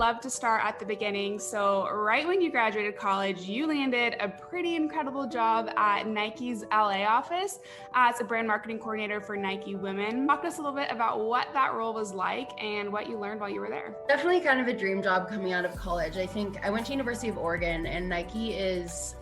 love to start at the beginning. So right when you graduated college, you landed a pretty incredible job at Nike's LA office as a brand marketing coordinator for Nike Women. Talk to us a little bit about what that role was like and what you learned while you were there. Definitely kind of a dream job coming out of college. I think I went to University of Oregon, and Nike is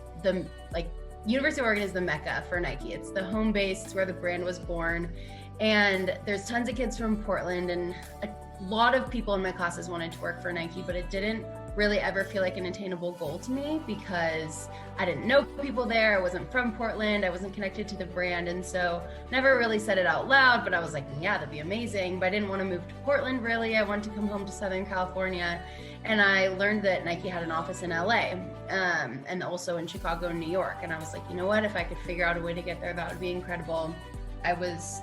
University of Oregon is the mecca for Nike. It's the home base, it's where the brand was born. And there's tons of kids from Portland, and a lot of people in my classes wanted to work for Nike, but it didn't really ever feel like an attainable goal to me because I didn't know people there. I wasn't from Portland. I wasn't connected to the brand. And so never really said it out loud, but I was like, yeah, that'd be amazing. But I didn't want to move to Portland really. I wanted to come home to Southern California. And I learned that Nike had an office in LA and also in Chicago and New York. And I was like, you know what, if I could figure out a way to get there, that would be incredible. I was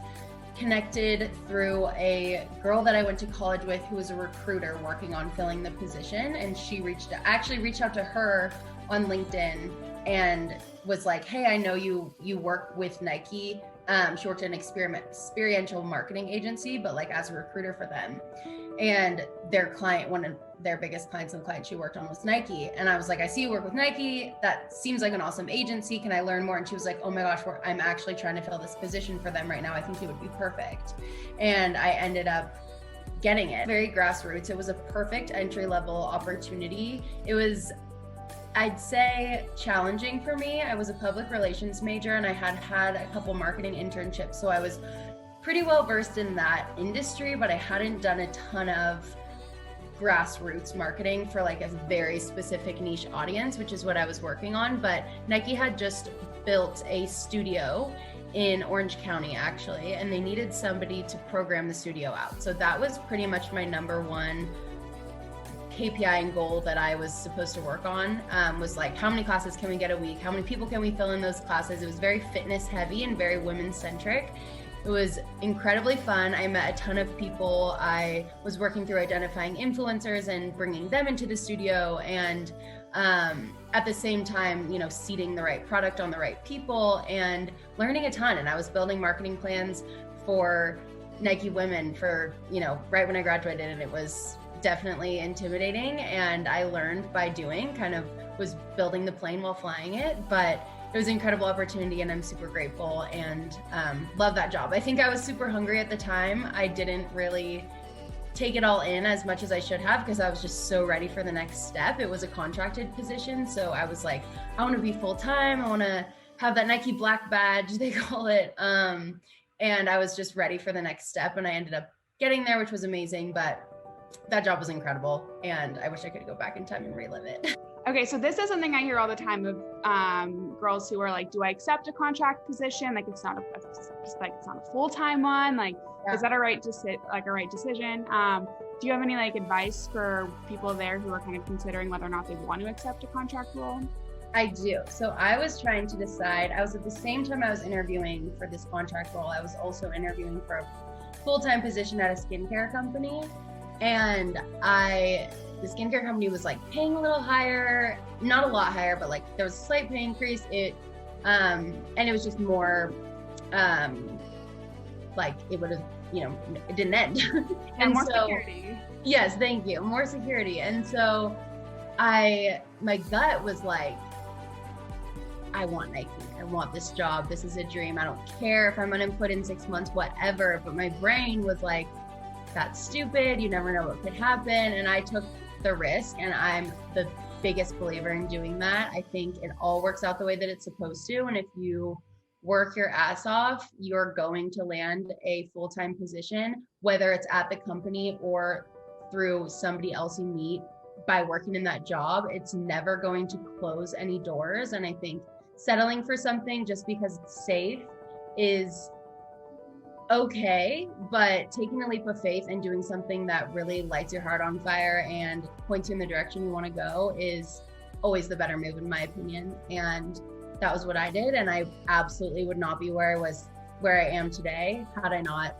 connected through a girl that I went to college with who was a recruiter working on filling the position, and she reached out to her on LinkedIn and was like, hey, I know you work with Nike. She worked in an experiential marketing agency, but like as a recruiter for them. And their client, one of their biggest clients and client she worked on was Nike. And I was like, I see you work with Nike. That seems like an awesome agency. Can I learn more? And she was like, oh my gosh, I'm actually trying to fill this position for them right now. I think it would be perfect. And I ended up getting it. Very grassroots. It was a perfect entry-level opportunity. It was, I'd say, challenging for me. I was a public relations major and I had a couple marketing internships. So I was pretty well versed in that industry, but I hadn't done a ton of grassroots marketing for like a very specific niche audience, which is what I was working on. But Nike had just built a studio in Orange County actually, and they needed somebody to program the studio out. So that was pretty much my number one KPI and goal that I was supposed to work on, was like, how many classes can we get a week? How many people can we fill in those classes? It was very fitness heavy and very women centric. It was incredibly fun. I met a ton of people. I was working through identifying influencers and bringing them into the studio, and at the same time, seeding the right product on the right people and learning a ton. And I was building marketing plans for Nike Women for, right when I graduated, and it was definitely intimidating. And I learned by doing, kind of was building the plane while flying it, but it was an incredible opportunity and I'm super grateful and love that job. I think I was super hungry at the time. I didn't really take it all in as much as I should have because I was just so ready for the next step. It was a contracted position. So I was like, I want to be full-time. I want to have that Nike black badge, they call it. And I was just ready for the next step. And I ended up getting there, which was amazing, but that job was incredible. And I wish I could go back in time and relive it. Okay, so this is something I hear all the time of girls who are like, do I accept a contract position? Like it's not a full-time one. Like, yeah. Is that a right decision? Do you have any like advice for people there who are kind of considering whether or not they want to accept a contract role? I do. So I was trying to decide. I was at the same time I was interviewing for this contract role, I was also interviewing for a full-time position at a skincare company. And the skincare company was like paying a little higher, not a lot higher, but like there was a slight pay increase. And it was just more, like it would have, it didn't end. And more security. Yes, thank you. More security. And so my gut was like, I want Nike. I want this job. This is a dream. I don't care if I'm unemployed in 6 months, whatever. But my brain was like, that's stupid. You never know what could happen. And I took the risk, and I'm the biggest believer in doing that. I think it all works out the way that it's supposed to. And if you work your ass off, you're going to land a full-time position, whether it's at the company or through somebody else you meet by working in that job. It's never going to close any doors. And I think settling for something just because it's safe is okay, but taking a leap of faith and doing something that really lights your heart on fire and points you in the direction you want to go is always the better move, in my opinion. And that was what I did. And I absolutely would not be where I am today had I not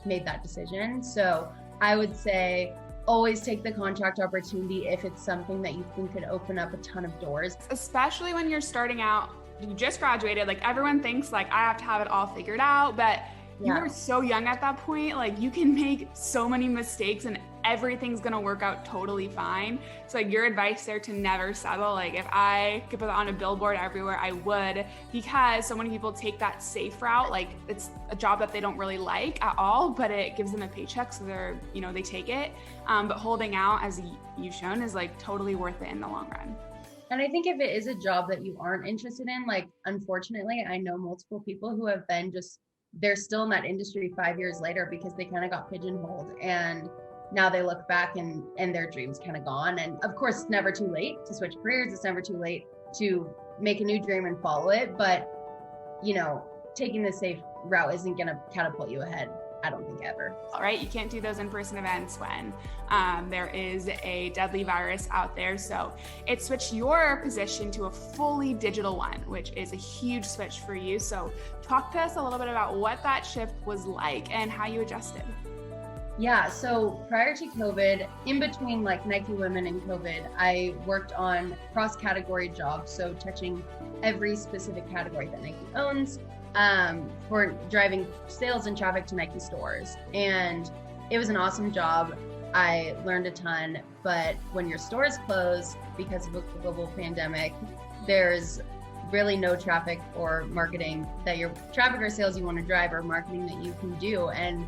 made that decision. So I would say always take the contract opportunity if it's something that you think could open up a ton of doors. Especially when you're starting out, you just graduated, like everyone thinks like I have to have it all figured out, but you were so young at that point, like you can make so many mistakes and everything's gonna work out totally fine. So like your advice there to never settle, like if I could put it on a billboard everywhere, I would, because so many people take that safe route. Like it's a job that they don't really like at all, but it gives them a paycheck, so they're, they take it. But holding out, as you've shown, is like totally worth it in the long run. And I think if it is a job that you aren't interested in, like, unfortunately, I know multiple people who have been they're still in that industry 5 years later because they kind of got pigeonholed, and now they look back and their dream's kind of gone. And of course, it's never too late to switch careers. It's never too late to make a new dream and follow it. But, taking the safe route isn't going to catapult you ahead, I don't think, ever. All right, you can't do those in-person events when there is a deadly virus out there. So it switched your position to a fully digital one, which is a huge switch for you. So talk to us a little bit about what that shift was like and how you adjusted. Yeah, so prior to COVID, in between like Nike Women and COVID, I worked on cross-category jobs, so touching every specific category that Nike owns, for driving sales and traffic to Nike stores. And it was an awesome job. I learned a ton, but when your stores close because of a global pandemic, there's really no traffic or marketing that your traffic or sales you want to drive or marketing that you can do. And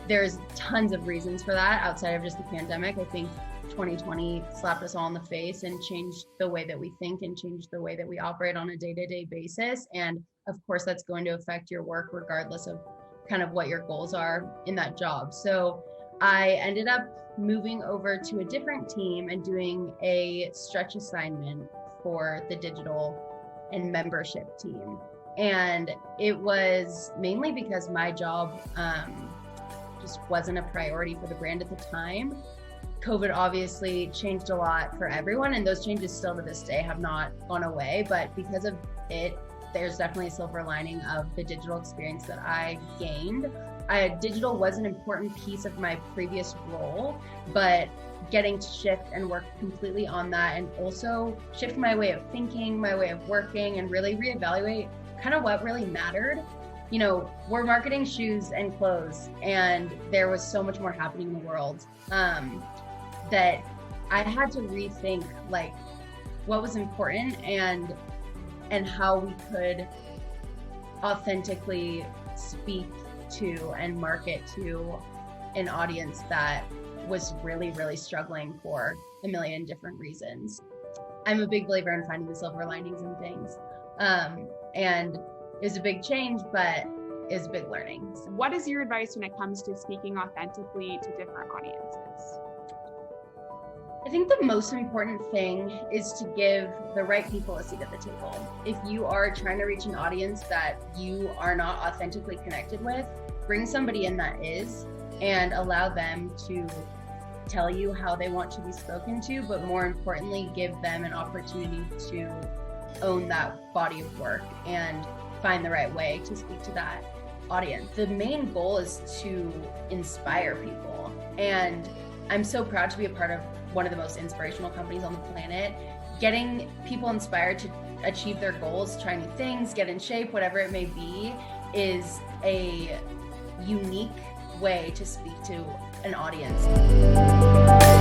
there's tons of reasons for that outside of just the pandemic. I think 2020 slapped us all in the face and changed the way that we think and changed the way that we operate on a day-to-day basis. And of course, that's going to affect your work regardless of kind of what your goals are in that job. So I ended up moving over to a different team and doing a stretch assignment for the digital and membership team. And it was mainly because my job just wasn't a priority for the brand at the time. COVID obviously changed a lot for everyone, and those changes still to this day have not gone away. But because of it, there's definitely a silver lining of the digital experience that I gained. Digital was an important piece of my previous role, but getting to shift and work completely on that, and also shift my way of thinking, my way of working, and really reevaluate kind of what really mattered. We're marketing shoes and clothes, and there was so much more happening in the world that I had to rethink like what was important and how we could authentically speak to and market to an audience that was really, really struggling for a million different reasons. I'm a big believer in finding the silver linings in things. And it was a big change, but it was a big learning. What is your advice when it comes to speaking authentically to different audiences? I think the most important thing is to give the right people a seat at the table. If you are trying to reach an audience that you are not authentically connected with, bring somebody in that is, and allow them to tell you how they want to be spoken to, but more importantly, give them an opportunity to own that body of work and find the right way to speak to that audience. The main goal is to inspire people. And I'm so proud to be a part of one of the most inspirational companies on the planet. Getting people inspired to achieve their goals, try new things, get in shape, whatever it may be, is a unique way to speak to an audience.